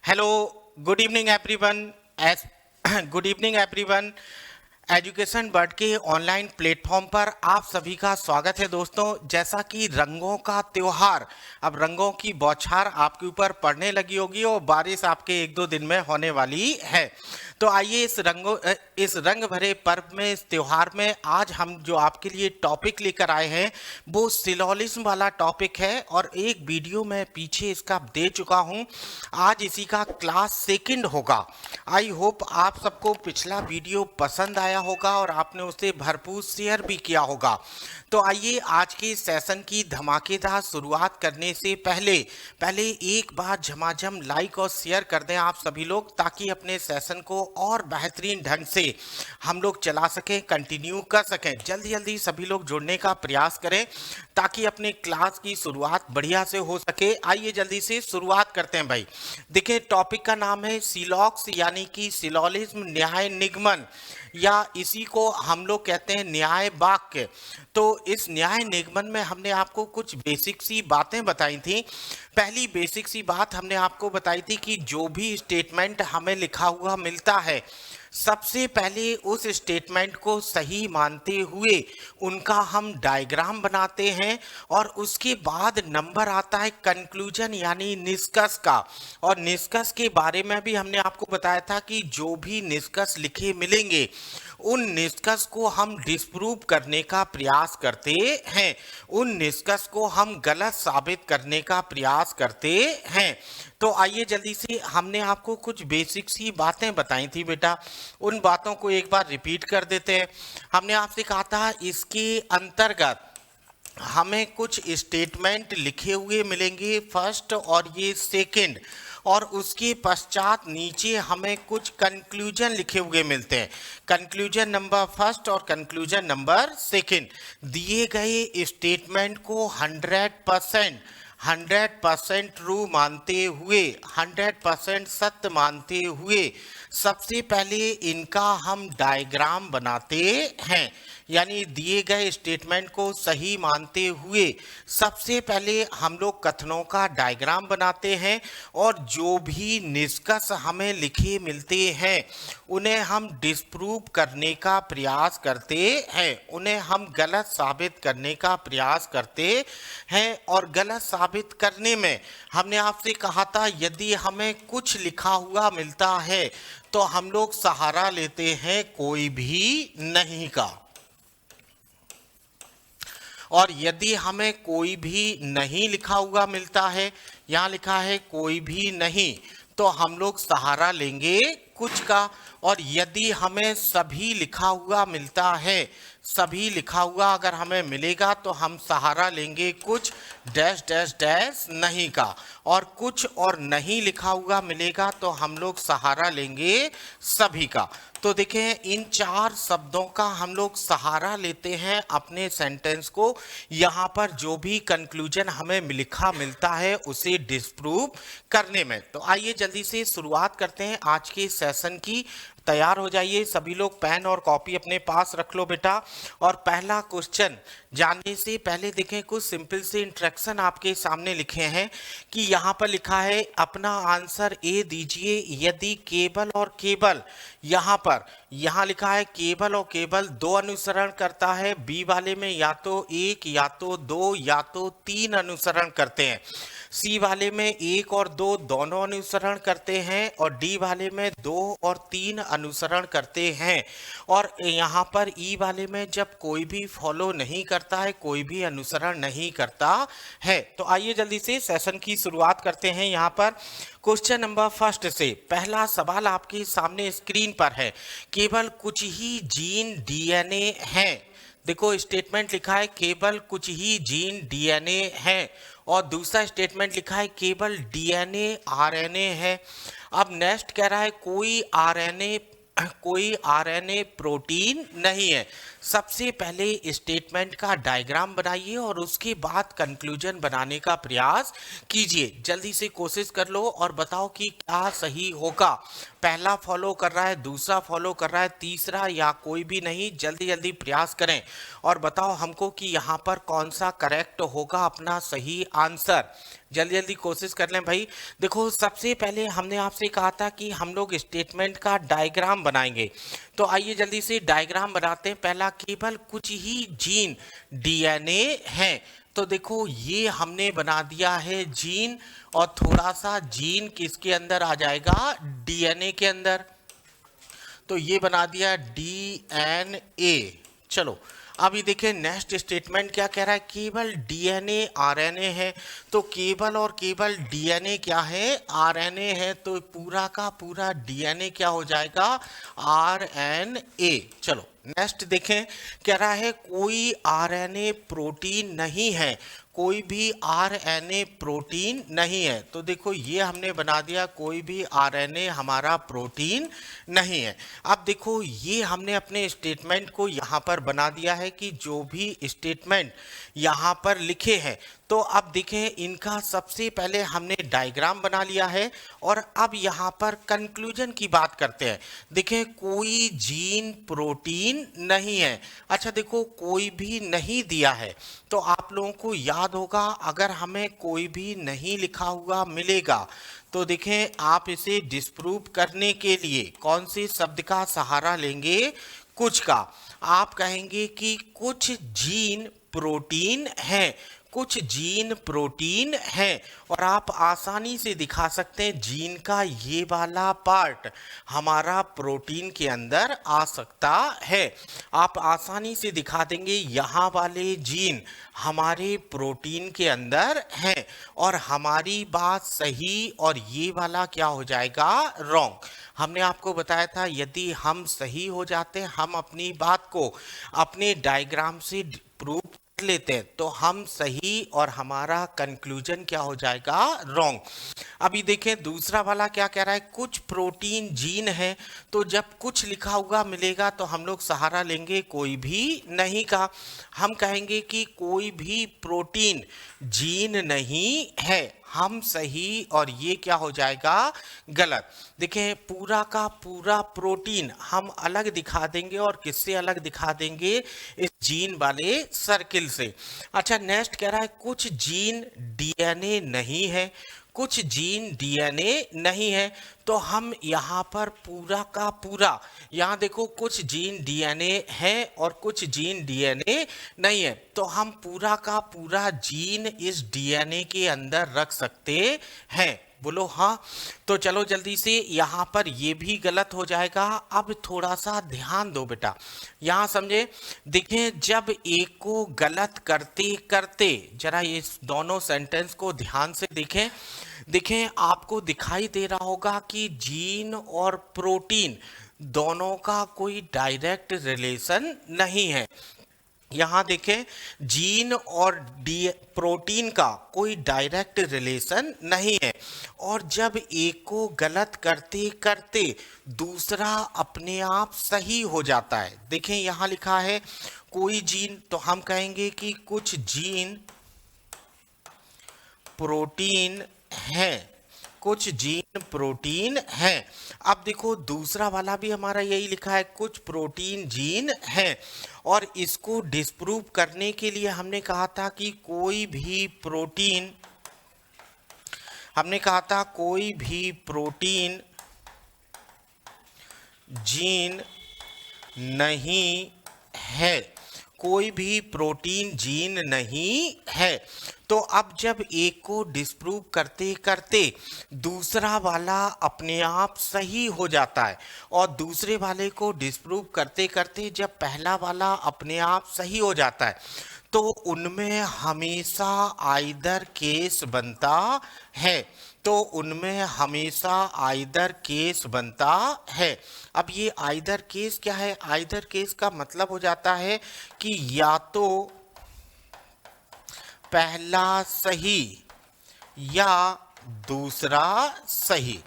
Hello, good evening everyone. S good evening everyone. Education bird के online platform पर आप सभी का स्वागत है दोस्तों। जैसा कि रंगों का त्योहार, अब रंगों की बौछार आपके ऊपर पड़ने लगी होगी और बारिश आपके एक दो दिन में होने वाली है। तो आइए इस रंग भरे पर्व में, इस त्योहार में आज हम जो आपके लिए टॉपिक लेकर आए हैं वो सिलोलिज्म वाला टॉपिक है और एक वीडियो मैं पीछे इसका दे चुका हूं। आज इसी का क्लास सेकंड होगा। आई होप आप सबको पिछला वीडियो पसंद आया होगा और आपने उसे भरपूर शेयर भी किया होगा। तो आइए आज के सेशन की धमाकेदार शुरुआत करने से पहले एक बार झमाझम लाइक और शेयर कर दें आप सभी लोग, ताकि अपने सेशन को और बेहतरीन ढंग से हम लोग चला सकें, कंटिन्यू कर सकें। जल्दी जल्दी सभी लोग जुड़ने का प्रयास करें ताकि अपने क्लास की शुरुआत बढ़िया से हो सके। आइए जल्दी से शुरुआत करते हैं भाई। देखिए, टॉपिक का नाम है सिलॉक्स यानी कि सिलोलिज्म, न्याय निगमन, या इसी को हम लोग कहते हैं न्याय वाक्य। तो इस न्याय निगमन में हमने आपको कुछ बेसिक सी बातें बताई थी। पहली बेसिक सी बात हमने आपको बताई थी कि जो भी स्टेटमेंट हमें लिखा हुआ मिलता है, सबसे पहले उस स्टेटमेंट को सही मानते हुए उनका हम डायग्राम बनाते हैं और उसके बाद नंबर आता है कंक्लूजन यानी निष्कर्ष का। और निष्कर्ष के बारे में भी हमने आपको बताया था कि जो भी निष्कर्ष लिखे मिलेंगे उन निष्कर्ष को हम डिस्प्रूव करने का प्रयास करते हैं, उन निष्कर्ष को हम गलत साबित करने का प्रयास करते हैं। तो आइए जल्दी से, हमने आपको कुछ बेसिक सी बातें बताई थी बेटा, उन बातों को एक बार रिपीट कर देते हैं। हमने आपसे कहा था इसके अंतर्गत हमें कुछ स्टेटमेंट लिखे हुए मिलेंगे, फर्स्ट और ये सेकंड, और उसके पश्चात नीचे हमें कुछ कंक्लूजन लिखे हुए मिलते हैं। कंक्लूजन नंबर फर्स्ट और कंक्लूजन नंबर सेकंड। दिए गए स्टेटमेंट को 100% ट्रू मानते हुए, 100% सत्य मानते हुए सबसे पहले इनका हम डायग्राम बनाते हैं। यानी दिए गए स्टेटमेंट को सही मानते हुए सबसे पहले हम लोग कथनों का डायग्राम बनाते हैं और जो भी निष्कर्ष हमें लिखे मिलते हैं उन्हें हम डिस्प्रूव करने का प्रयास करते हैं, उन्हें हम गलत साबित करने का प्रयास करते हैं। और गलत साबित करने में हमने आपसे कहा था यदि हमें कुछ लिखा हुआ मिलता है तो हम लोग सहारा लेते हैं कोई भी नहीं का, और यदि हमें कोई भी नहीं लिखा हुआ मिलता है, यहाँ लिखा है कोई भी नहीं, तो हम लोग सहारा लेंगे कुछ का। और यदि हमें सभी लिखा हुआ मिलता है, सभी लिखा हुआ अगर हमें मिलेगा तो हम सहारा लेंगे कुछ डैश डैश डैश नहीं का, और कुछ और नहीं लिखा हुआ मिलेगा तो हम लोग सहारा लेंगे सभी का। तो देखें, इन चार शब्दों का हम लोग सहारा लेते हैं अपने सेंटेंस को, यहाँ पर जो भी कंक्लूजन हमें लिखा मिलता है उसे डिस्प्रूव करने में। तो आइए जल्दी से शुरुआत करते हैं आज के सेशन की। तैयार हो जाइए सभी लोग, पेन और कॉपी अपने पास रख लो बेटा। और पहला क्वेश्चन जानने से पहले देखें, कुछ सिंपल से इंस्ट्रक्शन आपके सामने लिखे हैं कि यहाँ पर लिखा है अपना आंसर ए दीजिए यदि केवल और केवल, यहाँ लिखा है केवल और केवल दो अनुसरण करता है। बी वाले में या तो एक या तो दो या तो तीन अनुसरण करते हैं। सी वाले में एक और दो दोनों अनुसरण करते हैं और डी वाले में दो और तीन अनुसरण करते हैं। और यहाँ पर ई वाले में जब कोई भी फॉलो नहीं करता है, कोई भी अनुसरण नहीं करता है। तो आइए जल्दी से सेशन की शुरुआत करते हैं। यहाँ पर क्वेश्चन नंबर फर्स्ट से पहला सवाल आपके सामने स्क्रीन पर है, केवल कुछ ही जीन डीएनए हैं। देखो, स्टेटमेंट लिखा है केवल कुछ ही जीन डीएनए हैं, और दूसरा स्टेटमेंट लिखा है केवल डीएनए आरएनए है। अब नेक्स्ट कह रहा है कोई आरएनए प्रोटीन नहीं है। सबसे पहले स्टेटमेंट का डायग्राम बनाइए और उसके बाद कंक्लूजन बनाने का प्रयास कीजिए। जल्दी से कोशिश कर लो और बताओ कि क्या सही होगा। पहला फॉलो कर रहा है, दूसरा फॉलो कर रहा है, तीसरा या कोई भी नहीं, जल्दी जल्दी प्रयास करें और बताओ हमको कि यहाँ पर कौन सा करेक्ट होगा अपना सही आंसर। जल्दी जल्दी कोशिश कर लें भाई। देखो सबसे पहले हमने आपसे कहा था कि हम लोग स्टेटमेंट का डायग्राम बनाएंगे, तो आइए जल्दी से डायग्राम बनाते हैं। पहला, केवल कुछ ही जीन डीएनए हैं, तो देखो ये हमने बना दिया है जीन, और थोड़ा सा जीन किसके अंदर आ जाएगा, डीएनए के अंदर, तो ये बना दिया डीएनए। चलो अभी देखिए नेक्स्ट स्टेटमेंट क्या कह रहा है, केवल डीएनए आरएनए है, तो केवल और केवल डीएनए क्या है, आरएनए है, तो पूरा का पूरा डीएनए क्या हो जाएगा, आरएनए। चलो नेक्स्ट देखें, कह रहा है कोई आरएनए प्रोटीन नहीं है, कोई भी आरएनए प्रोटीन नहीं है, तो देखो ये हमने बना दिया कोई भी आरएनए हमारा प्रोटीन नहीं है। अब देखो ये हमने अपने स्टेटमेंट को यहाँ पर बना दिया है कि जो भी स्टेटमेंट यहाँ पर लिखे हैं, तो अब देखें इनका सबसे पहले हमने डायग्राम बना लिया है, और अब यहाँ पर कंक्लूजन की बात करते हैं। देखें कोई जीन प्रोटीन नहीं है, अच्छा देखो कोई भी नहीं दिया है, तो आप लोगों को याद होगा अगर हमें कोई भी नहीं लिखा हुआ मिलेगा तो देखें आप इसे डिस्प्रूव करने के लिए कौन से शब्द का सहारा लेंगे, कुछ का। आप कहेंगे कि कुछ जीन प्रोटीन हैं, कुछ जीन प्रोटीन हैं, और आप आसानी से दिखा सकते हैं जीन का ये वाला पार्ट हमारा प्रोटीन के अंदर आ सकता है। आप आसानी से दिखा देंगे यहाँ वाले जीन हमारे प्रोटीन के अंदर हैं, और हमारी बात सही और ये वाला क्या हो जाएगा, रॉन्ग। हमने आपको बताया था यदि हम सही हो जाते हैं, हम अपनी बात को अपने डायग्राम से प्रूव लेते हैं, तो हम सही और हमारा कंक्लूजन क्या हो जाएगा, रॉन्ग। अभी देखें दूसरा वाला क्या कह रहा है, कुछ प्रोटीन जीन है, तो जब कुछ लिखा हुआ मिलेगा तो हम लोग सहारा लेंगे कोई भी नहीं का। हम कहेंगे कि कोई भी प्रोटीन जीन नहीं है, हम सही और ये क्या हो जाएगा, गलत। देखें पूरा का पूरा प्रोटीन हम अलग दिखा देंगे, और किससे अलग दिखा देंगे, इस जीन वाले सर्किल से। अच्छा नेक्स्ट कह रहा है कुछ जीन डीएनए नहीं है, कुछ जीन डीएनए नहीं है, तो हम यहाँ पर पूरा का पूरा, यहाँ देखो कुछ जीन डीएनए है और कुछ जीन डीएनए नहीं है, तो हम पूरा का पूरा जीन इस डीएनए के अंदर रख सकते हैं। बोलो हाँ। तो चलो जल्दी से, यहाँ पर ये भी गलत हो जाएगा। अब थोड़ा सा ध्यान दो बेटा, यहाँ समझे। देखें जब एक को गलत करते करते, जरा ये दोनों सेंटेंस को ध्यान से देखें। देखें आपको दिखाई दे रहा होगा कि जीन और प्रोटीन दोनों का कोई डायरेक्ट रिलेशन नहीं है। यहाँ देखें जीन और प्रोटीन का कोई डायरेक्ट रिलेशन नहीं है, और जब एक को गलत करते करते दूसरा अपने आप सही हो जाता है। देखें यहाँ लिखा है कोई जीन, तो हम कहेंगे कि कुछ जीन प्रोटीन हैं, कुछ जीन प्रोटीन हैं। अब देखो दूसरा वाला भी हमारा यही लिखा है, कुछ प्रोटीन जीन हैं, और इसको डिस्प्रूव करने के लिए हमने कहा था कि कोई भी प्रोटीन, हमने कहा था कोई भी प्रोटीन जीन नहीं है, कोई भी प्रोटीन जीन नहीं है। तो अब जब एक को डिस्प्रूव करते करते दूसरा वाला अपने आप सही हो जाता है, और दूसरे वाले को डिस्प्रूव करते करते जब पहला वाला अपने आप सही हो जाता है, तो उनमें हमेशा आइदर केस बनता है, तो उनमें हमेशा आइदर केस बनता है। अब ये आइदर केस क्या है, आइदर केस का मतलब हो जाता है कि या तो पहला सही या दूसरा सही,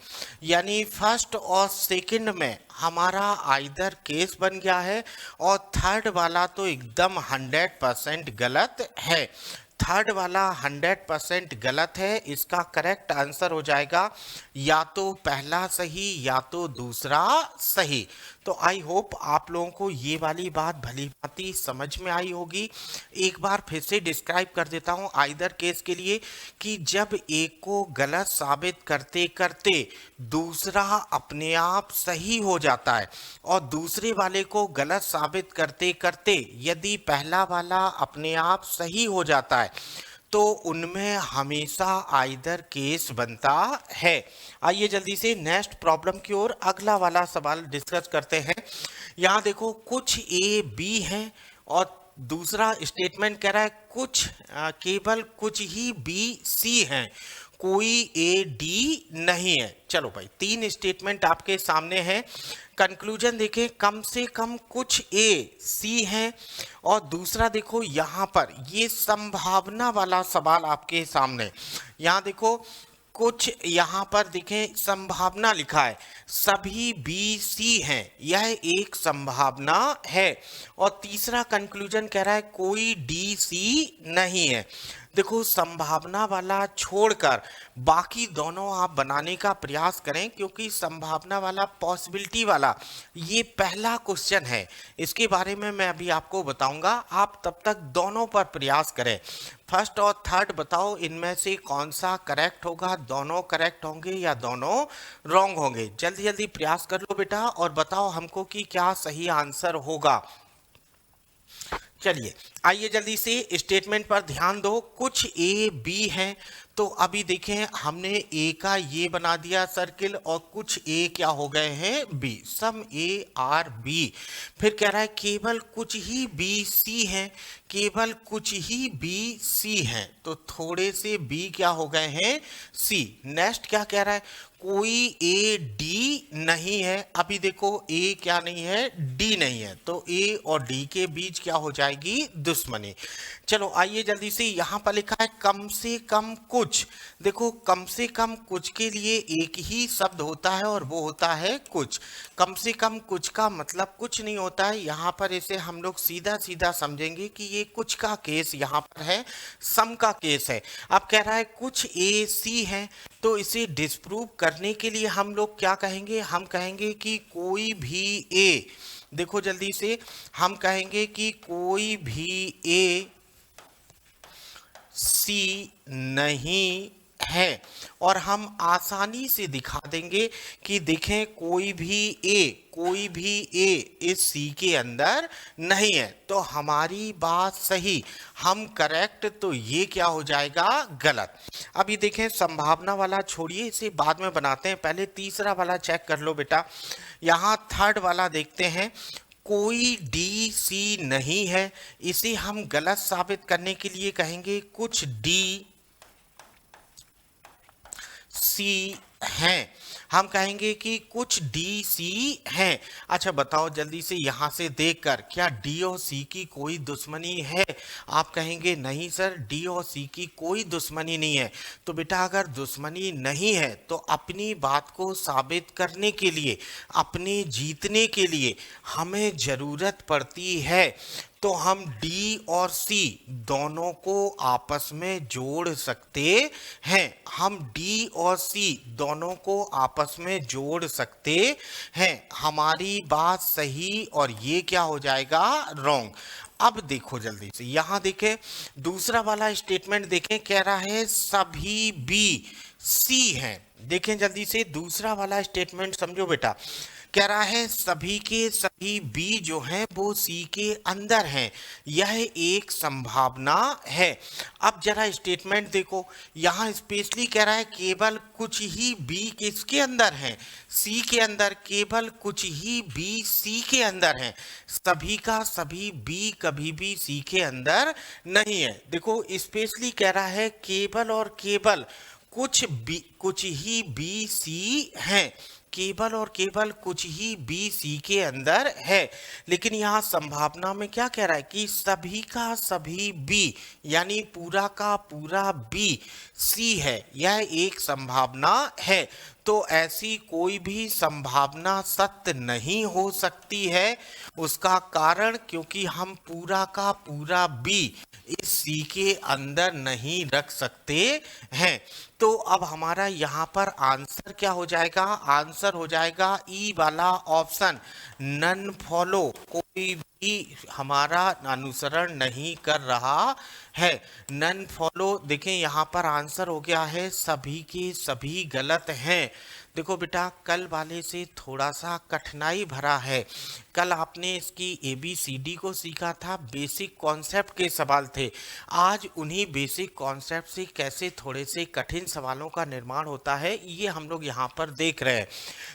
यानी फर्स्ट और सेकंड में हमारा आइदर केस बन गया है, और थर्ड वाला तो एकदम 100% गलत है। थर्ड वाला 100% गलत है। इसका करेक्ट आंसर हो जाएगा या तो पहला सही या तो दूसरा सही। तो आई होप आप लोगों को ये वाली बात भली भांति समझ में आई होगी। एक बार फिर से डिस्क्राइब कर देता हूँ आइदर केस के लिए कि जब एक को गलत साबित करते करते दूसरा अपने आप सही हो जाता है और दूसरे वाले को गलत साबित करते करते यदि पहला वाला अपने आप सही हो जाता है तो उनमें हमेशा आइदर केस बनता है। आइए जल्दी से नेक्स्ट प्रॉब्लम की ओर अगला वाला सवाल डिस्कस करते हैं। यहाँ देखो कुछ ए बी हैं और दूसरा स्टेटमेंट कह रहा है कुछ केवल कुछ ही बी सी हैं, कोई ए डी नहीं है। चलो भाई तीन स्टेटमेंट आपके सामने हैं। कंक्लूजन देखें, कम से कम कुछ ए सी हैं और दूसरा देखो यहाँ पर ये संभावना वाला सवाल आपके सामने। यहाँ देखो कुछ यहाँ पर देखें संभावना लिखा है, सभी बी सी हैं, यह एक संभावना है। और तीसरा कंक्लूजन कह रहा है कोई डी सी नहीं है। देखो संभावना वाला छोड़कर बाकी दोनों आप बनाने का प्रयास करें क्योंकि संभावना वाला पॉसिबिलिटी वाला ये पहला क्वेश्चन है, इसके बारे में मैं अभी आपको बताऊंगा। आप तब तक दोनों पर प्रयास करें। फर्स्ट और थर्ड बताओ इनमें से कौन सा करेक्ट होगा, दोनों करेक्ट होंगे या दोनों रॉन्ग होंगे। जल्दी जल्दी प्रयास कर लो बेटा और बताओ हमको कि क्या सही आंसर होगा। चलिए आइए जल्दी से स्टेटमेंट पर ध्यान दो। कुछ ए बी हैं तो अभी देखें हमने ए का ये बना दिया सर्किल और कुछ ए क्या हो गए हैं B, some A are B. फिर कह रहा है केवल कुछ ही बी सी हैं, केवल कुछ ही बी सी हैं तो थोड़े से बी क्या हो गए हैं सी। नेक्स्ट क्या कह रहा है कोई ए डी नहीं है। अभी देखो ए क्या नहीं है डी नहीं है तो ए और डी के बीच क्या हो जाएगी दुश्मनी। चलो आइए जल्दी से यहाँ पर लिखा है कम से कम कुछ। देखो कम से कम कुछ के लिए एक ही शब्द होता है और वो होता है कुछ। कम से कम कुछ का मतलब कुछ नहीं होता है। यहाँ पर इसे हम लोग सीधा सीधा समझेंगे कि ये कुछ का केस यहाँ पर है, सम का केस है। अब कह रहा है कुछ ए सी है तो इसे डिस्प्रूव करने के लिए हम लोग क्या कहेंगे, हम कहेंगे कि कोई भी ए, देखो जल्दी से हम कहेंगे कि कोई भी ए सी नहीं है और हम आसानी से दिखा देंगे कि देखें कोई भी ए इस सी के अंदर नहीं है। तो हमारी बात सही, हम करेक्ट, तो ये क्या हो जाएगा गलत। अभी देखें संभावना वाला छोड़िए, इसे बाद में बनाते हैं, पहले तीसरा वाला चेक कर लो बेटा। यहाँ थर्ड वाला देखते हैं, कोई डी सी नहीं है, इसे हम गलत साबित करने के लिए कहेंगे कुछ डी सी हैं। हम कहेंगे कि कुछ डी सी हैं। अच्छा बताओ जल्दी से यहाँ से देखकर क्या डी और सी की कोई दुश्मनी है? आप कहेंगे नहीं सर डी और सी की कोई दुश्मनी नहीं है। तो बेटा अगर दुश्मनी नहीं है तो अपनी बात को साबित करने के लिए, अपने जीतने के लिए हमें ज़रूरत पड़ती है तो हम डी और सी दोनों को आपस में जोड़ सकते हैं। हम डी और सी दोनों को आपस में जोड़ सकते हैं। हमारी बात सही और ये क्या हो जाएगा रॉन्ग। अब देखो जल्दी से यहाँ देखें दूसरा वाला स्टेटमेंट देखें, कह रहा है सभी बी सी हैं। देखें जल्दी से दूसरा वाला स्टेटमेंट समझो बेटा, कह रहा है सभी के सभी बी जो हैं वो सी के अंदर हैं, यह एक संभावना है। अब जरा स्टेटमेंट देखो, यहाँ स्पेशली कह रहा है केवल कुछ ही बी किसके अंदर हैं, सी के अंदर, केवल कुछ ही बी सी के अंदर हैं। सभी का सभी बी कभी भी सी के अंदर नहीं है। देखो स्पेशली कह रहा है केवल और केवल कुछ ही बी सी हैं, केवल और केवल कुछ ही बी सी के अंदर है। लेकिन यहाँ संभावना में क्या कह रहा है कि सभी का सभी बी यानी पूरा का पूरा बी सी है, यह एक संभावना है। तो ऐसी कोई भी संभावना सत्य नहीं हो सकती है। उसका कारण क्योंकि हम पूरा का पूरा बी इस सी के अंदर नहीं रख सकते हैं। तो अब हमारा यहाँ पर आंसर क्या हो जाएगा? आंसर हो जाएगा ई वाला ऑप्शन, नन फॉलो, कोई भी हमारा अनुसरण नहीं कर रहा है। नन फॉलो, देखें यहाँ पर आंसर हो गया है सभी के सभी गलत हैं। देखो बेटा, कल वाले से थोड़ा सा कठिनाई भरा है। कल आपने इसकी ABCD को सीखा था, बेसिक कॉन्सेप्ट के सवाल थे। आज उन्हीं बेसिक कॉन्सेप्ट से कैसे थोड़े से कठिन सवालों का निर्माण होता है, ये हम लोग यहाँ पर देख रहे हैं।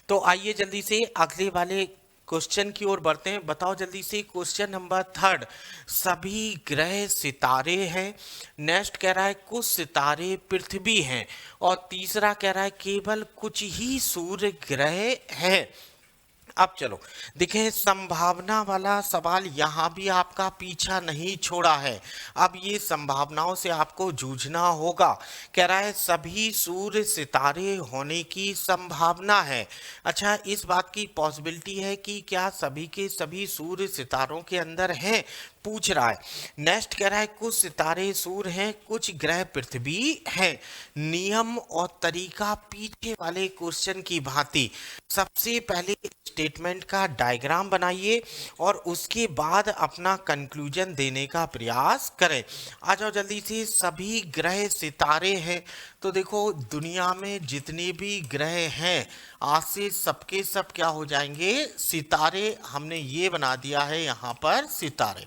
तो आइए जल्दी से अगले वाले क्वेश्चन की ओर बढ़ते हैं। बताओ जल्दी से, क्वेश्चन नंबर 3, सभी ग्रह सितारे हैं। नेक्स्ट कह रहा है कुछ सितारे पृथ्वी हैं। और तीसरा कह रहा है केवल कुछ ही सूर्य ग्रह हैं। अब चलो देखें, संभावना वाला सवाल यहाँ भी आपका पीछा नहीं छोड़ा है। अब ये संभावनाओं से आपको जूझना होगा। कह रहा है सभी सूर्य सितारे होने की संभावना है। अच्छा, इस बात की पॉसिबिलिटी है कि क्या सभी के सभी सूर्य सितारों के अंदर हैं, पूछ रहा है। नेक्स्ट कह रहा है कुछ सितारे सूर्य हैं, कुछ ग्रह पृथ्वी हैं। नियम और तरीका पीछे वाले क्वेश्चन की भांति, सबसे पहले स्टेटमेंट का डायग्राम बनाइए और उसके बाद अपना कंक्लूजन देने का प्रयास करें। आ जाओ जल्दी से, सभी ग्रह सितारे हैं। तो देखो, दुनिया में जितने भी ग्रह हैं आज से सबके सब क्या हो जाएंगे? सितारे। हमने ये बना दिया है यहाँ पर सितारे।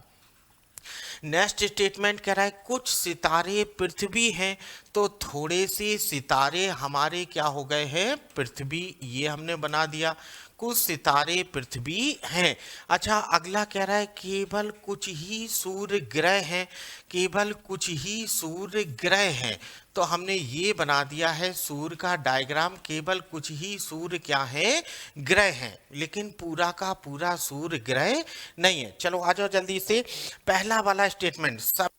नेक्स्ट स्टेटमेंट कह रहा है कुछ सितारे पृथ्वी हैं। तो थोड़े से सितारे हमारे क्या हो गए हैं? पृथ्वी। ये हमने बना दिया, कुछ सितारे पृथ्वी हैं। अच्छा, अगला कह रहा है केवल कुछ ही सूर्य ग्रह हैं। केवल कुछ ही सूर्य ग्रह हैं। तो हमने ये बना दिया है सूर्य का डायग्राम। केवल कुछ ही सूर्य क्या है? ग्रह हैं, लेकिन पूरा का पूरा सूर्य ग्रह नहीं है। चलो आ जाओ जल्दी से, पहला वाला स्टेटमेंट, सब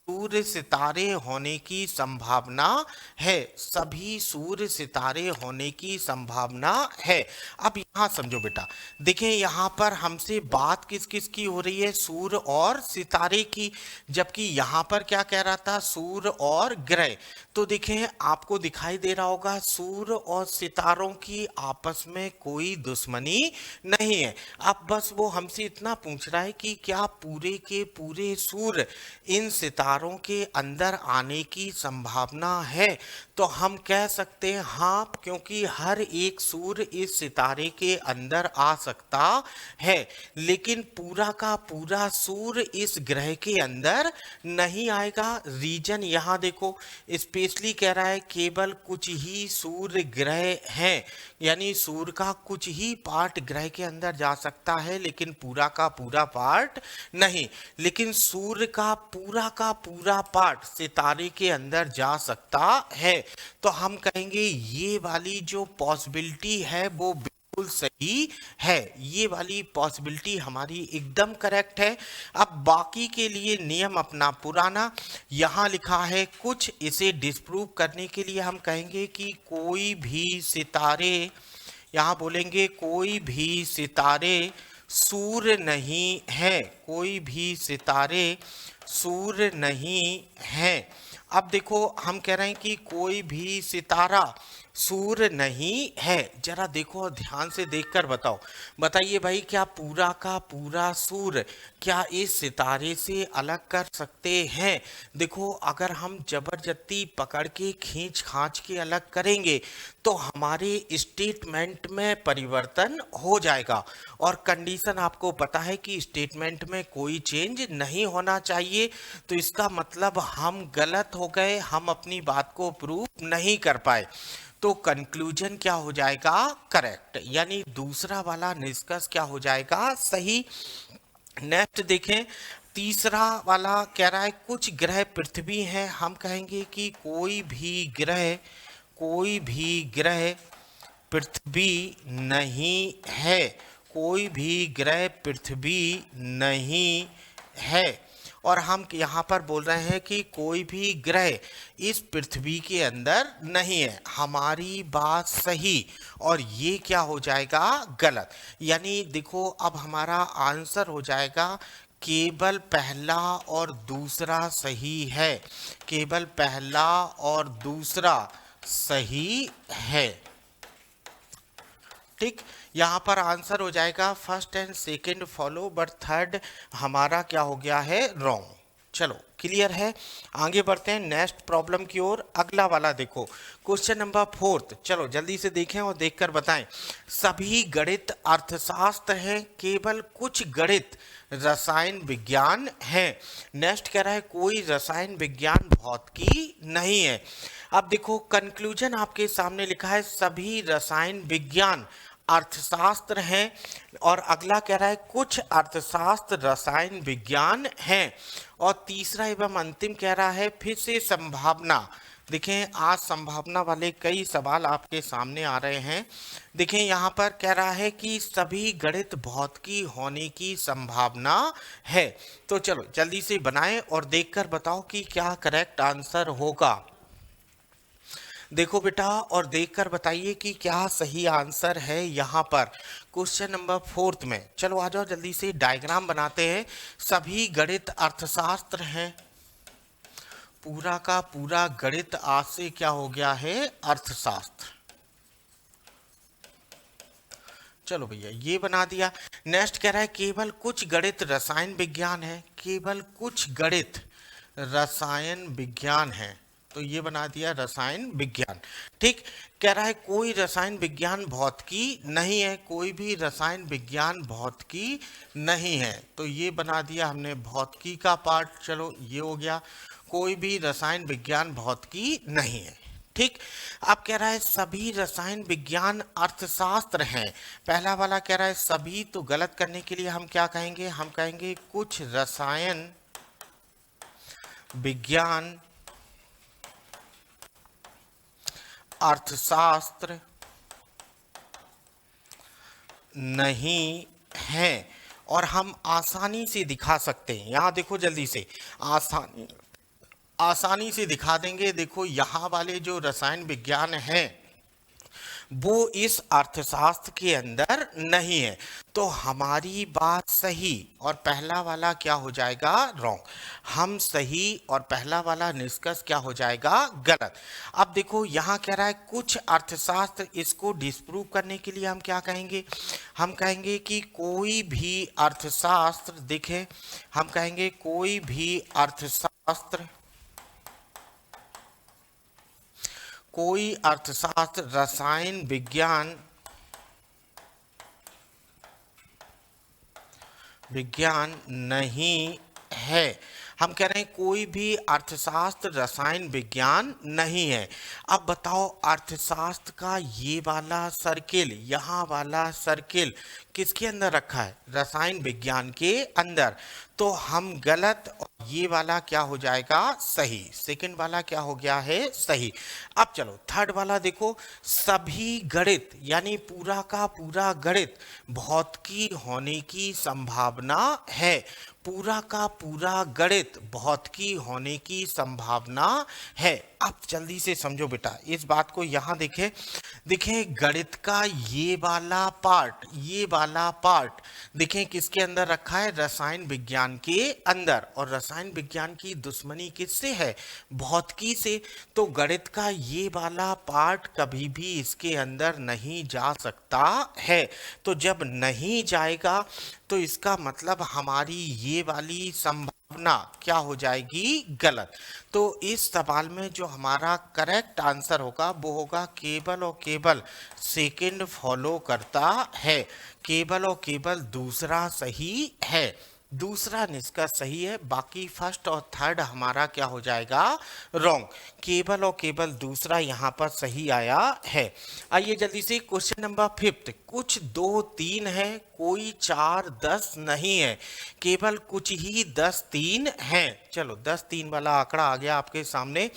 सूर्य सितारे होने की संभावना है। सभी सूर्य सितारे होने की संभावना है। अब यहाँ समझो बेटा, देखें यहाँ पर हमसे बात किस किस की हो रही है? सूर्य और सितारे की। जबकि यहाँ पर क्या कह रहा था? सूर्य और ग्रह। तो देखें, आपको दिखाई दे रहा होगा सूर्य और सितारों की आपस में कोई दुश्मनी नहीं है। अब बस वो हमसे इतना पूछ रहा है कि क्या पूरे के पूरे सूर्य इन सितारों के अंदर आने की संभावना है? तो हम कह सकते हैं हाँ, क्योंकि हर एक सूर्य इस सितारे के अंदर आ सकता है, लेकिन पूरा का पूरा सूर्य इस ग्रह के अंदर नहीं आएगा। रीजन यहाँ देखो, स्पेशली कह रहा है केवल कुछ ही सूर्य ग्रह हैं, यानी सूर्य का कुछ ही पार्ट ग्रह के अंदर जा सकता है, लेकिन पूरा का पूरा पार्ट नहीं। लेकिन सूर्य का पूरा पार्ट सितारे के अंदर जा सकता है। तो हम कहेंगे ये वाली जो पॉसिबिलिटी है वो बिल्कुल सही है। ये वाली पॉसिबिलिटी हमारी एकदम करेक्ट है। अब बाकी के लिए नियम अपना पुराना यहाँ लिखा है कुछ, इसे डिस्प्रूव करने के लिए हम कहेंगे कि कोई भी सितारे, यहाँ बोलेंगे कोई भी सितारे सूर्य नहीं है। कोई भी सितारे सूर्य नहीं है। अब देखो, हम कह रहे हैं कि कोई भी सितारा सूर्य नहीं है। जरा देखो, ध्यान से देखकर बताइए भाई, क्या पूरा का पूरा सूर्य क्या इस सितारे से अलग कर सकते हैं? देखो, अगर हम जबरदस्ती पकड़ के खींच खांच के अलग करेंगे तो हमारे स्टेटमेंट में परिवर्तन हो जाएगा। और कंडीशन आपको पता है कि स्टेटमेंट में कोई चेंज नहीं होना चाहिए। तो इसका मतलब हम गलत हो गए, हम अपनी बात को प्रूव नहीं कर पाए। तो कंक्लूजन क्या हो जाएगा? करेक्ट, यानी दूसरा वाला निष्कर्ष क्या हो जाएगा? सही। नेक्स्ट देखें, तीसरा वाला कह रहा है कुछ ग्रह पृथ्वी हैं। हम कहेंगे कि कोई भी ग्रह पृथ्वी नहीं है। कोई भी ग्रह पृथ्वी नहीं है। और हम यहाँ पर बोल रहे हैं कि कोई भी ग्रह इस पृथ्वी के अंदर नहीं है। हमारी बात सही और ये क्या हो जाएगा? गलत। यानी देखो, अब हमारा आंसर हो जाएगा केवल पहला और दूसरा सही है, केवल पहला और दूसरा सही है। ठीक, यहाँ पर आंसर हो जाएगा first and second follow, but third हमारा क्या हो गया है, रॉन्ग। चलो क्लियर है, आगे बढ़ते हैं नेक्स्ट प्रॉब्लम की ओर। अगला वाला देखो, क्वेश्चन नंबर 4। चलो जल्दी से देखें और देखकर बताएं। सभी गणित अर्थशास्त्र हैं, केवल कुछ गणित रसायन विज्ञान है। नेक्स्ट कह रहा है कोई रसायन विज्ञान भौतिकी नहीं है। अब देखो कंक्लूजन आपके सामने लिखा है सभी रसायन विज्ञान अर्थशास्त्र हैं, और अगला कह रहा है कुछ अर्थशास्त्र रसायन विज्ञान हैं, और तीसरा एवं अंतिम कह रहा है फिर से संभावना। देखें आज संभावना वाले कई सवाल आपके सामने आ रहे हैं। देखें यहाँ पर कह रहा है कि सभी गणित भौतिकी होने की संभावना है। तो चलो जल्दी से बनाएं और देखकर बताओ कि क्या करेक्ट आंसर होगा। देखो बेटा और देखकर बताइए कि क्या सही आंसर है यहाँ पर क्वेश्चन नंबर 4 में। चलो आ जाओ जल्दी से डायग्राम बनाते हैं। सभी गणित अर्थशास्त्र हैं, पूरा का पूरा गणित आज से क्या हो गया है, अर्थशास्त्र। चलो भैया ये बना दिया। नेक्स्ट कह रहा है केवल कुछ गणित रसायन विज्ञान है, केवल कुछ गणित रसायन विज्ञान है, तो ये बना दिया रसायन विज्ञान। ठीक, कह रहा है कोई रसायन विज्ञान भौतिकी नहीं है, कोई भी रसायन विज्ञान भौतिकी नहीं है, तो ये बना दिया हमने भौतिकी का पार्ट। चलो ये हो गया, कोई भी रसायन विज्ञान भौतिकी नहीं है। ठीक, अब कह रहा है सभी रसायन विज्ञान अर्थशास्त्र हैं। पहला वाला कह रहा है सभी, तो गलत करने के लिए हम क्या कहेंगे, हम कहेंगे कुछ रसायन विज्ञान अर्थशास्त्र नहीं है, और हम आसानी से दिखा सकते हैं। यहाँ देखो जल्दी से आसानी से दिखा देंगे। देखो यहाँ वाले जो रसायन विज्ञान हैं वो इस अर्थशास्त्र के अंदर नहीं है, तो हमारी बात सही और पहला वाला क्या हो जाएगा, रॉन्ग। हम सही और पहला वाला निष्कर्ष क्या हो जाएगा, गलत। अब देखो यहाँ कह रहा है कुछ अर्थशास्त्र, इसको डिस्प्रूव करने के लिए हम क्या कहेंगे, हम कहेंगे कि कोई भी अर्थशास्त्र, देखें हम कहेंगे कोई भी अर्थशास्त्र, कोई अर्थशास्त्र रसायन विज्ञान नहीं है। हम कह रहे हैं कोई भी अर्थशास्त्र रसायन विज्ञान नहीं है। अब बताओ अर्थशास्त्र का ये वाला सर्किल, यहाँ वाला सर्किल किसके अंदर रखा है, रसायन विज्ञान के अंदर, तो हम गलत, और ये वाला क्या हो जाएगा, सही। सेकंड वाला क्या हो गया है, सही। अब चलो थर्ड वाला देखो, सभी गणित यानी पूरा का पूरा गणित भौतिकी होने की संभावना है, पूरा का पूरा गणित भौतिकी होने की संभावना है। अब जल्दी से समझो बेटा इस बात को, यहाँ देखें गणित का ये वाला पार्ट, ये वाला पार्ट देखें किसके अंदर रखा है, रसायन विज्ञान के अंदर, और रसायन विज्ञान की दुश्मनी किससे है, भौतिकी से, तो गणित का ये वाला पार्ट कभी भी इसके अंदर नहीं जा सकता है। तो जब नहीं जाएगा तो इसका मतलब हमारी ये वाली संभावना क्या हो जाएगी, गलत। तो इस सवाल में जो हमारा करेक्ट आंसर होगा वो होगा केवल और केवल सेकंड फॉलो करता है, केवल और केवल दूसरा सही है, दूसरा निष्कर्ष सही है, बाकी फर्स्ट और थर्ड हमारा क्या हो जाएगा, रॉन्ग। केवल और केवल दूसरा यहाँ पर सही आया है। आइए जल्दी से क्वेश्चन नंबर 5। कुछ 2 3 है, कोई 4 10 नहीं है, केवल कुछ ही 10 3 है। चलो 10 3 वाला आंकड़ा आ गया आपके सामने।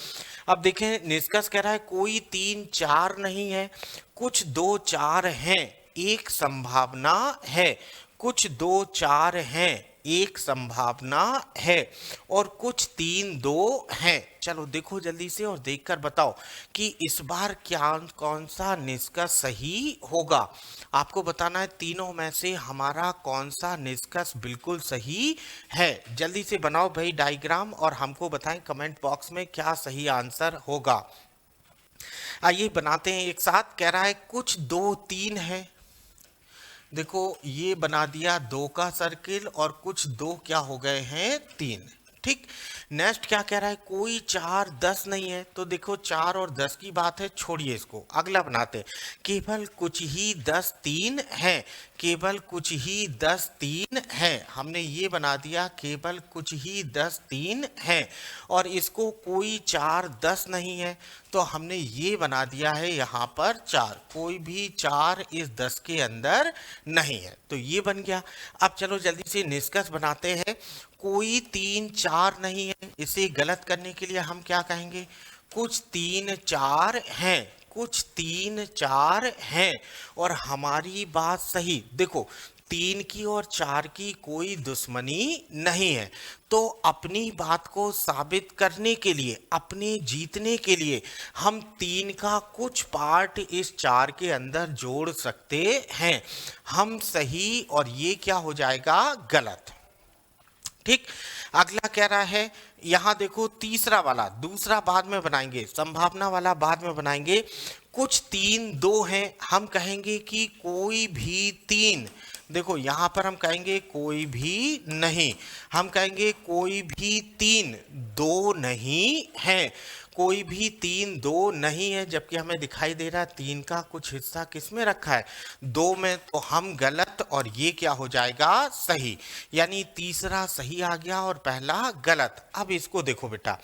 अब देखें निष्कर्ष कह रहा है कोई 3 4 नहीं है, कुछ 2 4 हैं, एक संभावना है, कुछ 2 4 हैं, एक संभावना है और कुछ 3 2 हैं। चलो देखो जल्दी से और देखकर बताओ कि इस बार क्या कौन सा निष्कर्ष सही होगा। आपको बताना है तीनों में से हमारा कौन सा निष्कर्ष बिल्कुल सही है। जल्दी से बनाओ भाई डायग्राम और हमको बताएं कमेंट बॉक्स में क्या सही आंसर होगा। आइए बनाते हैं एक साथ। कह रहा है कुछ 2 3 है। देखो ये बना दिया 2 का सर्किल और कुछ 2 क्या हो गए हैं 3। ठीक। नेक्स्ट क्या कह रहा है कोई 4 10 नहीं है। तो देखो 4 और 10 की बात है, छोड़िए इसको, अगला बनाते हैं। केवल कुछ ही 10 3 है। केवल कुछ ही 10 3 है। हमने ये बना दिया केवल कुछ ही 10 3 है और इसको कोई 4 10 नहीं है। तो हमने ये बना दिया है यहाँ पर 4, कोई भी 4 इस 10 के अंदर नहीं है। तो ये बन गया। अब चलो जल्दी से निष्कर्ष बनाते हैं। कोई 3 4 नहीं है। इसे गलत करने के लिए हम क्या कहेंगे, कुछ 3 4 हैं। कुछ 3 4 हैं और हमारी बात सही। देखो 3 की और 4 की कोई दुश्मनी नहीं है। तो अपनी बात को साबित करने के लिए, अपने जीतने के लिए हम 3 का कुछ पार्ट इस 4 के अंदर जोड़ सकते हैं। हम सही और ये क्या हो जाएगा गलत। ठीक। अगला कह रहा है यहां देखो तीसरा वाला, दूसरा बाद में बनाएंगे, संभावना वाला बाद में बनाएंगे। कुछ 3 2 हैं। हम कहेंगे कि कोई भी 3। देखो यहां पर हम कहेंगे कोई भी नहीं। हम कहेंगे कोई भी 3 2 नहीं है। कोई भी 3 2 नहीं है, जबकि हमें दिखाई दे रहा है 3 का कुछ हिस्सा किस में रखा है 2 में। तो हम गलत और ये क्या हो जाएगा सही। यानी तीसरा सही आ गया और पहला गलत। अब इसको देखो बेटा,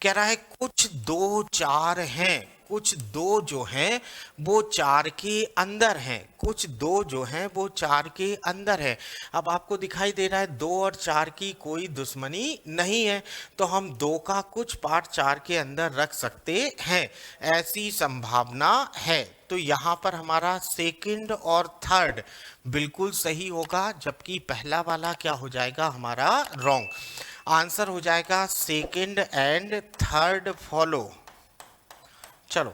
कह रहा है कुछ 2 4 हैं। कुछ 2 जो हैं वो 4 के अंदर हैं। कुछ 2 जो हैं वो 4 के अंदर है। अब आपको दिखाई दे रहा है 2 और 4 की कोई दुश्मनी नहीं है। तो हम 2 का कुछ पार्ट 4 के अंदर रख सकते हैं, ऐसी संभावना है। तो यहाँ पर हमारा सेकंड और थर्ड बिल्कुल सही होगा, जबकि पहला वाला क्या हो जाएगा हमारा रॉन्ग। आंसर हो जाएगा सेकंड एंड थर्ड फॉलो। चलो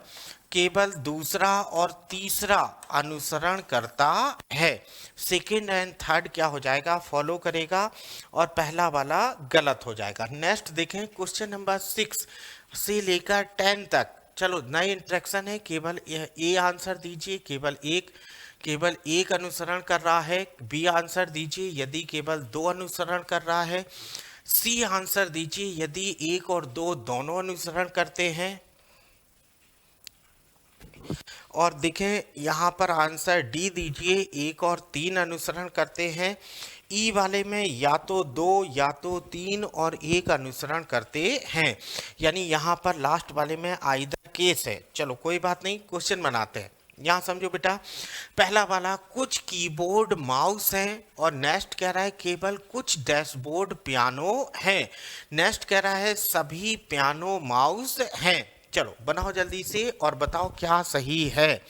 केवल दूसरा और तीसरा अनुसरण करता है। सेकंड एंड थर्ड क्या हो जाएगा फॉलो करेगा और पहला वाला गलत हो जाएगा। नेक्स्ट देखें क्वेश्चन नंबर 6 से लेकर 10 तक। चलो नई इंस्ट्रक्शन है, केवल ए आंसर दीजिए केवल एक अनुसरण कर रहा है। बी आंसर दीजिए यदि केवल 2 अनुसरण कर रहा है। सी आंसर दीजिए यदि 1 और 2 दोनों अनुसरण करते हैं। और देखें यहाँ पर आंसर डी दीजिए 1 और 3 अनुसरण करते हैं। ई वाले में या तो 2 या तो 3 और 1 अनुसरण करते हैं। यानी यहाँ पर लास्ट वाले में आइदर केस है। चलो कोई बात नहीं, क्वेश्चन बनाते हैं। यहाँ समझो बेटा, पहला वाला कुछ कीबोर्ड माउस हैं और नेक्स्ट कह रहा है केवल कुछ डैशबोर्ड पियानो हैं। नेक्स्ट कह रहा है सभी पियानो माउस हैं। चलो बनाओ जल्दी से और बताओ क्या सही है।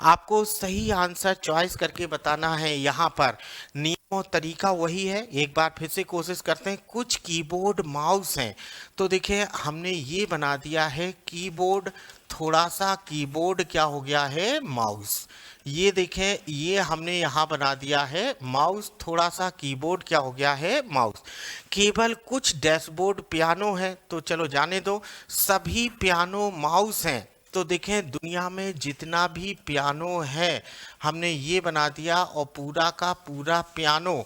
आपको सही आंसर चॉइस करके बताना है। यहाँ पर नियम और तरीका वही है। एक बार फिर से कोशिश करते हैं। कुछ कीबोर्ड माउस हैं, तो देखिए हमने ये बना दिया है कीबोर्ड, थोड़ा सा कीबोर्ड क्या हो गया है माउस। ये देखें ये हमने यहाँ बना दिया है माउस, थोड़ा सा कीबोर्ड क्या हो गया है माउस। केवल कुछ डैशबोर्ड पियानो है, तो चलो जाने दो। सभी पियानो माउस हैं, तो देखें दुनिया में जितना भी पियानो है हमने ये बना दिया और पूरा का पूरा पियानो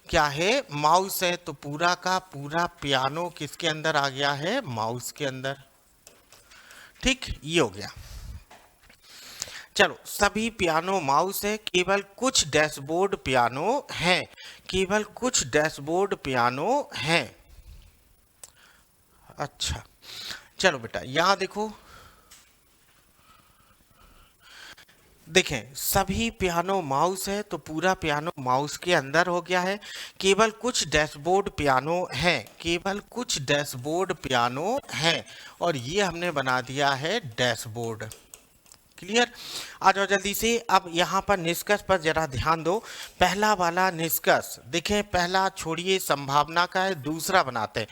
क्या है माउस है। तो पूरा का पूरा पियानो किसके अंदर आ गया है माउस के अंदर। ठीक, ये हो गया। चलो सभी पियानो माउस है, केवल कुछ डैशबोर्ड पियानो हैं। केवल कुछ डैशबोर्ड पियानो हैं। अच्छा चलो बेटा यहां देखो, देखें सभी पियानो माउस है तो पूरा पियानो माउस के अंदर हो गया है। केवल कुछ डैशबोर्ड पियानो है, केवल कुछ डैशबोर्ड पियानो है और ये हमने बना दिया है डैशबोर्ड। क्लियर। आ जाओ जल्दी से। अब यहाँ पर निष्कर्ष पर जरा ध्यान दो। पहला वाला निष्कर्ष देखें, पहला छोड़िए संभावना का है, दूसरा बनाते हैं।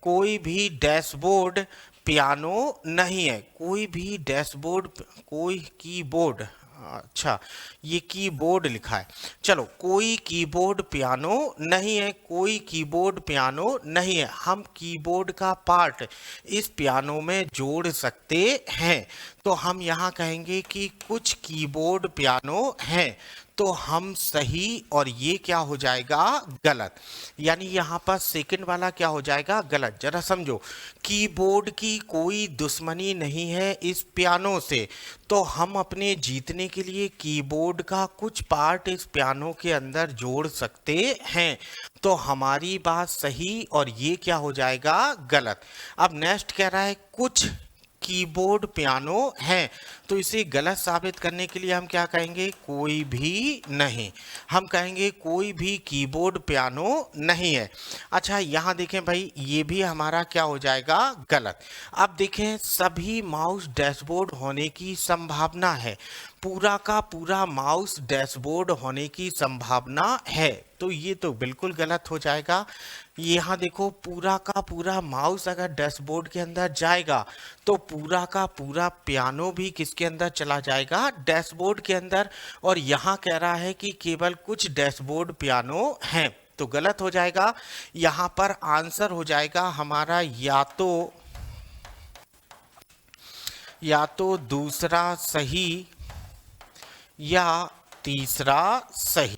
कोई भी डैशबोर्ड पियानो नहीं है। कोई भी डैशबोर्ड, कोई कीबोर्ड, अच्छा ये कीबोर्ड लिखा है। चलो, कोई कीबोर्ड पियानो नहीं है, कोई कीबोर्ड पियानो नहीं है। हम कीबोर्ड का पार्ट इस पियानो में जोड़ सकते हैं। तो हम यहाँ कहेंगे कि कुछ कीबोर्ड पियानो हैं, तो हम सही और ये क्या हो जाएगा गलत। यानी यहाँ पर सेकंड वाला क्या हो जाएगा गलत। जरा समझो, कीबोर्ड की कोई दुश्मनी नहीं है इस पियानो से, तो हम अपने जीतने के लिए कीबोर्ड का कुछ पार्ट इस पियानो के अंदर जोड़ सकते हैं। तो हमारी बात सही और ये क्या हो जाएगा गलत। अब नेक्स्ट कह रहा है कुछ कीबोर्ड पियानो हैं, तो इसे गलत साबित करने के लिए हम क्या कहेंगे, कोई भी नहीं। हम कहेंगे कोई भी कीबोर्ड पियानो नहीं है। अच्छा यहाँ देखें भाई, ये भी हमारा क्या हो जाएगा गलत। अब देखें, सभी माउस डैशबोर्ड होने की संभावना है। पूरा का पूरा माउस डैशबोर्ड होने की संभावना है, तो ये तो बिल्कुल गलत हो जाएगा। यहाँ देखो, पूरा का पूरा माउस अगर डैशबोर्ड के अंदर जाएगा तो पूरा का पूरा पियानो भी किसके अंदर चला जाएगा, डैशबोर्ड के अंदर। और यहाँ कह रहा है कि केवल कुछ डैशबोर्ड पियानो हैं, तो गलत हो जाएगा। यहाँ पर आंसर हो जाएगा हमारा या तो दूसरा सही या तीसरा सही।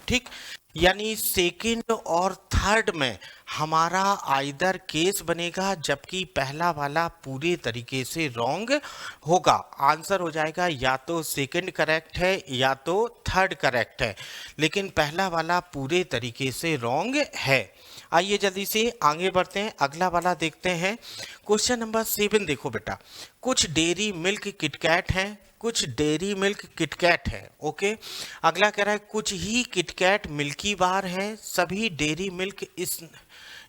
ठीक, यानी सेकंड और थर्ड में हमारा आइदर केस बनेगा, जबकि पहला वाला पूरे तरीके से रॉन्ग होगा। आंसर हो जाएगा या तो सेकंड करेक्ट है या तो थर्ड करेक्ट है, लेकिन पहला वाला पूरे तरीके से रॉन्ग है। आइए जल्दी से आगे बढ़ते हैं, अगला वाला देखते हैं। क्वेश्चन नंबर 7 देखो बेटा, कुछ डेयरी मिल्क किटकैट हैं, कुछ डेयरी मिल्क किटकैट है। ओके, अगला कह रहा है कुछ ही किटकैट मिल्की बार हैं, सभी डेयरी मिल्क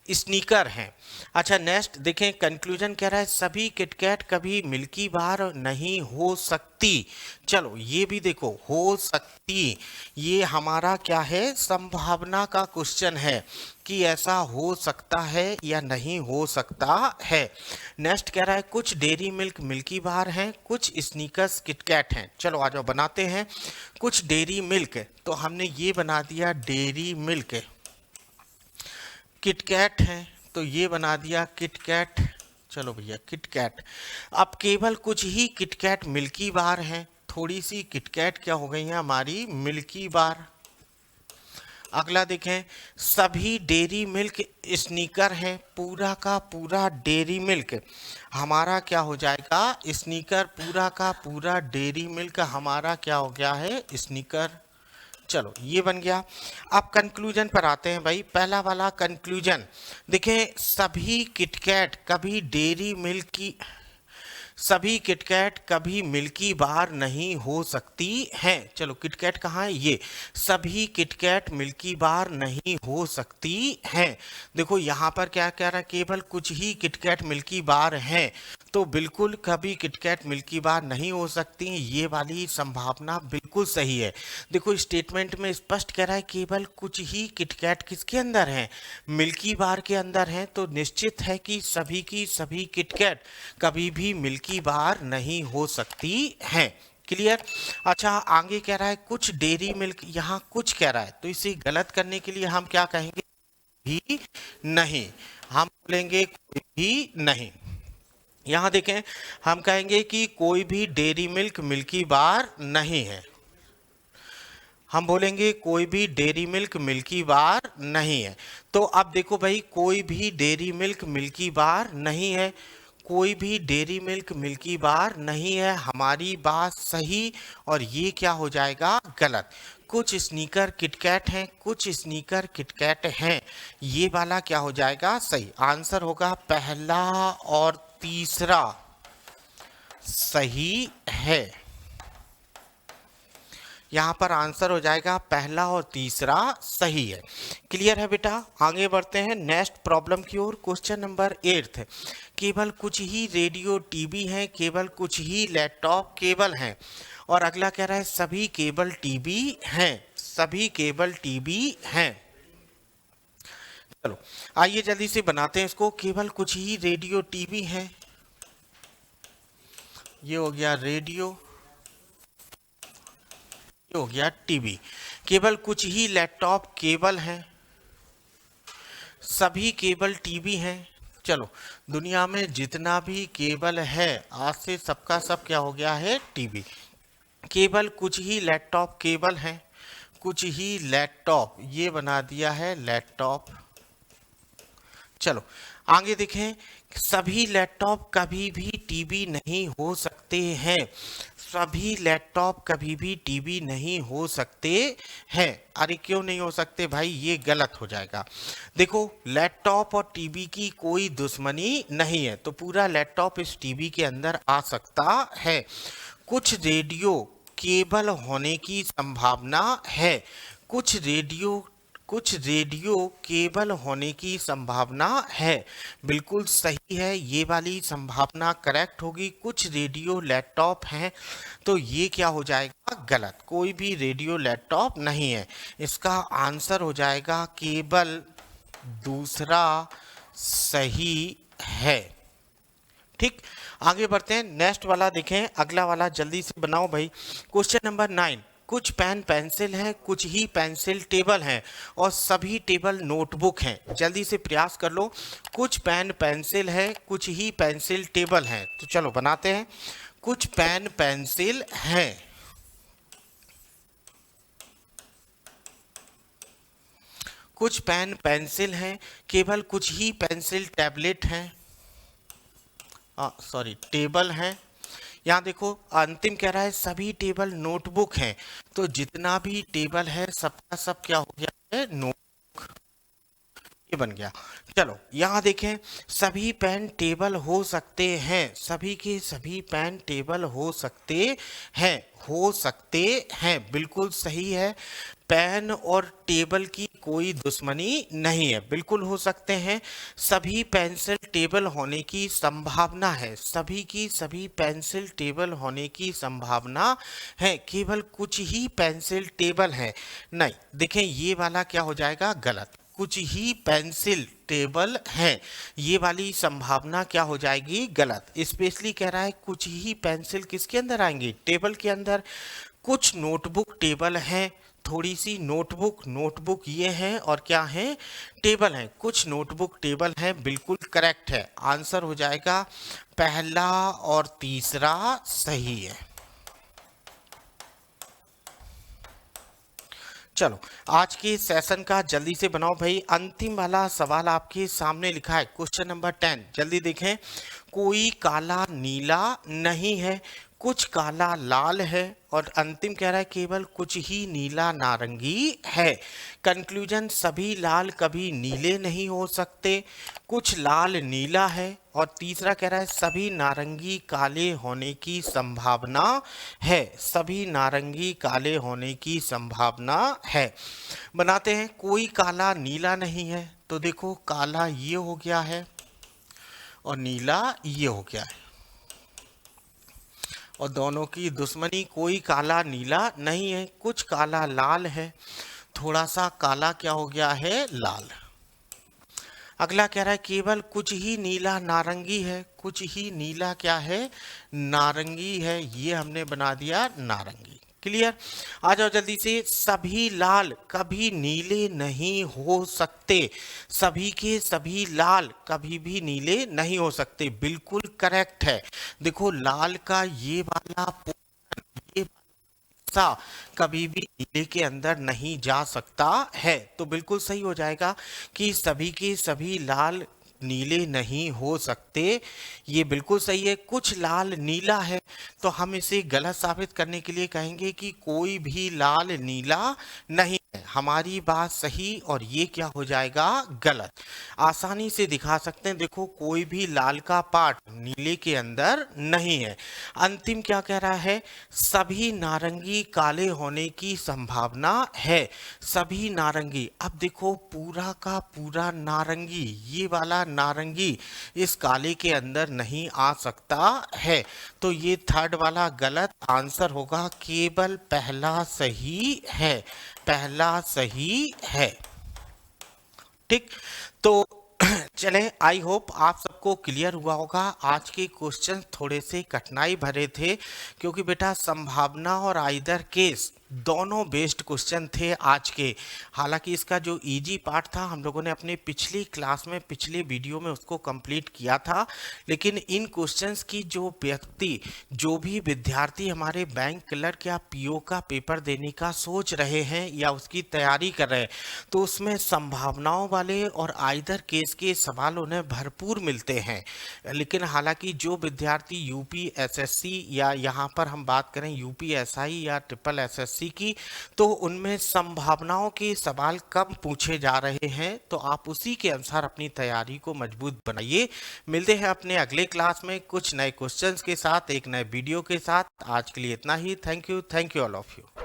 स्नीकर हैं। अच्छा नेक्स्ट देखें, कंक्लूजन कह रहा है सभी किटकैट कभी मिल्की बार नहीं हो सकती। चलो ये भी देखो, हो सकती, ये हमारा क्या है संभावना का क्वेश्चन है कि ऐसा हो सकता है या नहीं हो सकता है। नेक्स्ट कह रहा है कुछ डेयरी मिल्क मिल्की बार हैं, कुछ स्नीकर्स किटकैट हैं। चलो आ जाओ बनाते हैं। कुछ डेयरी मिल्क, तो हमने ये बना दिया डेयरी मिल्क। किटकैट है, तो ये बना दिया किटकैट। चलो भैया किटकैट। अब केवल कुछ ही किटकैट मिल्की बार हैं, थोड़ी सी किटकैट क्या हो गई है हमारी मिल्की बार। अगला देखें, सभी डेयरी मिल्क स्नीकर हैं, पूरा का पूरा डेयरी मिल्क हमारा क्या हो जाएगा स्नीकर। पूरा का पूरा डेयरी मिल्क हमारा क्या हो गया है स्नीकर। चलो ये बन गया। अब कंक्लूजन पर आते हैं भाई। पहला वाला कंक्लूजन देखें, सभी किटकैट कभी मिल्की बार नहीं हो सकती हैं। चलो किटकैट कहाँ है, ये सभी किटकैट मिल्की बार नहीं हो सकती हैं। देखो यहाँ पर क्या कह रहा है, केवल कुछ ही किटकैट मिल्की बार हैं, तो बिल्कुल कभी किटकैट मिल्की बार नहीं हो सकती। ये वाली संभावना बिल्कुल सही है। देखो स्टेटमेंट में स्पष्ट कह रहा है केवल कुछ ही किटकैट किसके अंदर हैं, मिल्की बार के अंदर हैं, तो निश्चित है कि सभी की सभी किटकैट कभी भी मिल्की बार नहीं हो सकती हैं। क्लियर। अच्छा आगे कह रहा है कुछ डेयरी मिल्क, यहाँ कुछ कह रहा है, तो इसे गलत करने के लिए हम क्या कहेंगे, भी नहीं। हम बोलेंगे कोई भी नहीं। यहाँ देखें, हम कहेंगे कि कोई भी डेयरी मिल्क मिल्की बार नहीं है। हम बोलेंगे कोई भी डेयरी मिल्क मिल्की बार नहीं है। तो अब देखो भाई, कोई भी डेयरी मिल्क मिल्की बार नहीं है, कोई भी डेयरी मिल्क मिल्की बार नहीं है, हमारी बात सही और ये क्या हो जाएगा गलत। कुछ स्नीकर किटकैट हैं, कुछ स्नीकर किटकैट हैं, ये वाला क्या हो जाएगा सही। आंसर होगा पहला और तीसरा सही है। यहाँ पर आंसर हो जाएगा पहला और तीसरा सही है। क्लियर है बेटा। आगे बढ़ते हैं नेक्स्ट प्रॉब्लम की ओर। क्वेश्चन नंबर 8 केवल कुछ ही रेडियो टीवी हैं, केवल कुछ ही लैपटॉप केबल हैं। और अगला कह रहा है सभी केबल टीवी हैं, सभी केबल टीवी हैं। चलो आइए जल्दी से बनाते हैं इसको। केवल कुछ ही रेडियो टीवी हैं, ये हो गया रेडियो, ये हो गया टीवी। केवल कुछ ही लैपटॉप केबल हैं, सभी केबल टीवी हैं। चलो दुनिया में जितना भी केबल है आज से सबका सब क्या हो गया है, टीवी। केवल कुछ ही लैपटॉप केबल हैं, कुछ ही लैपटॉप, ये बना दिया है लैपटॉप। चलो आगे देखें, सभी लैपटॉप कभी भी टीवी नहीं हो सकते हैं, सभी लैपटॉप कभी भी टीवी नहीं हो सकते हैं। अरे क्यों नहीं हो सकते भाई, ये गलत हो जाएगा। देखो लैपटॉप और टीवी की कोई दुश्मनी नहीं है, तो पूरा लैपटॉप इस टीवी के अंदर आ सकता है। कुछ रेडियो केबल होने की संभावना है, कुछ रेडियो केबल होने की संभावना है। बिल्कुल सही है, ये वाली संभावना करेक्ट होगी। कुछ रेडियो लैपटॉप हैं, तो ये क्या हो जाएगा, गलत। कोई भी रेडियो लैपटॉप नहीं है। इसका आंसर हो जाएगा केबल, दूसरा सही है। ठीक, आगे बढ़ते हैं। नेक्स्ट वाला देखें, अगला वाला जल्दी से बनाओ भाई। क्वेश्चन नंबर 9, कुछ पेन पेंसिल हैं, कुछ ही पेंसिल टेबल हैं और सभी टेबल नोटबुक हैं। जल्दी से प्रयास कर लो। कुछ पेन पेंसिल है, कुछ ही पेंसिल टेबल हैं। तो चलो बनाते हैं। कुछ पेन पेंसिल हैं, कुछ पेन पेंसिल हैं, केवल कुछ ही पेंसिल टैबलेट हैं, टेबल हैं। यहाँ देखो अंतिम कह रहा है सभी टेबल नोटबुक हैं, तो जितना भी टेबल है सबका सब क्या हो गया है, नोटबुक, ये बन गया। चलो यहाँ देखें, सभी पेन टेबल हो सकते हैं, सभी के सभी पेन टेबल हो सकते हैं, हो सकते हैं, बिल्कुल सही है। पेन और टेबल की कोई दुश्मनी नहीं है, बिल्कुल हो सकते हैं। सभी पेंसिल टेबल होने की संभावना है, सभी की सभी पेंसिल टेबल होने की संभावना है, केवल कुछ ही पेंसिल टेबल हैं। नहीं देखें, ये वाला क्या हो जाएगा, गलत। कुछ ही पेंसिल टेबल हैं, ये वाली संभावना क्या हो जाएगी, गलत। स्पेशली कह रहा है कुछ ही पेंसिल किसके अंदर आएंगी, टेबल के अंदर। कुछ नोटबुक टेबल हैं, थोड़ी सी नोटबुक ये हैं और क्या हैं, टेबल हैं। कुछ नोटबुक टेबल हैं, बिल्कुल करेक्ट है। आंसर हो जाएगा पहला और तीसरा सही है। चलो आज के सेशन का जल्दी से बनाओ भाई। अंतिम वाला सवाल आपके सामने लिखा है, क्वेश्चन नंबर 10, जल्दी देखें। कोई काला नीला नहीं है, कुछ काला लाल है और अंतिम कह रहा है केवल कुछ ही नीला नारंगी है। कंक्लूजन, सभी लाल कभी नीले नहीं हो सकते, कुछ लाल नीला है और तीसरा कह रहा है सभी नारंगी काले होने की संभावना है, सभी नारंगी काले होने की संभावना है। बनाते हैं। कोई काला नीला नहीं है, तो देखो काला ये हो गया है और नीला ये हो गया है, और दोनों की दुश्मनी, कोई काला नीला नहीं है। कुछ काला लाल है, थोड़ा सा काला क्या हो गया है, लाल। अगला कह रहा है केवल कुछ ही नीला नारंगी है, कुछ ही नीला क्या है, नारंगी है, ये हमने बना दिया नारंगी। क्लियर। आ जाओ जल्दी से। सभी लाल कभी नीले नहीं हो सकते, सभी के सभी लाल कभी भी नीले नहीं हो सकते, बिल्कुल करेक्ट है। देखो लाल का ये वाला ये हिस्सा कभी भी नीले के अंदर नहीं जा सकता है, तो बिल्कुल सही हो जाएगा कि सभी के सभी लाल नीले नहीं हो सकते, ये बिल्कुल सही है। कुछ लाल नीला है, तो हम इसे गलत साबित करने के लिए कहेंगे कि कोई भी लाल नीला नहीं हमारी बात सही और ये क्या हो जाएगा गलत। आसानी से दिखा सकते हैं, देखो कोई भी लाल का पार्ट नीले के अंदर नहीं है। अंतिम क्या कह रहा है, सभी नारंगी काले होने की संभावना है। सभी नारंगी, अब देखो पूरा का पूरा नारंगी, ये वाला नारंगी इस काले के अंदर नहीं आ सकता है। तो ये थर्ड वाला गलत आंसर होगा, केवल पहला सही है, पहला सही है। ठीक, तो चले, आई होप आप सबको क्लियर हुआ होगा। आज के क्वेश्चन थोड़े से कठिनाई भरे थे क्योंकि बेटा संभावना और आइदर केस दोनों बेस्ड क्वेश्चन थे आज के। हालांकि इसका जो इजी पार्ट था हम लोगों ने अपने पिछली क्लास में पिछले वीडियो में उसको कंप्लीट किया था, लेकिन इन क्वेश्चंस की जो व्यक्ति जो भी विद्यार्थी हमारे बैंक क्लर्क या पीओ का पेपर देने का सोच रहे हैं या उसकी तैयारी कर रहे हैं, तो उसमें संभावनाओं वाले और आइदर केस के सवाल उन्हें भरपूर मिलते हैं। लेकिन हालांकि जो विद्यार्थी यूपी एसएससी या यहाँ पर हम बात करें यूपी एसआई या ट्रिपल एसएससी की, तो उनमें संभावनाओं के सवाल कम पूछे जा रहे हैं। तो आप उसी के अनुसार अपनी तैयारी को मजबूत बनाइए। मिलते हैं अपने अगले क्लास में कुछ नए क्वेश्चंस के साथ, एक नए वीडियो के साथ। आज के लिए इतना ही। Thank you all of you.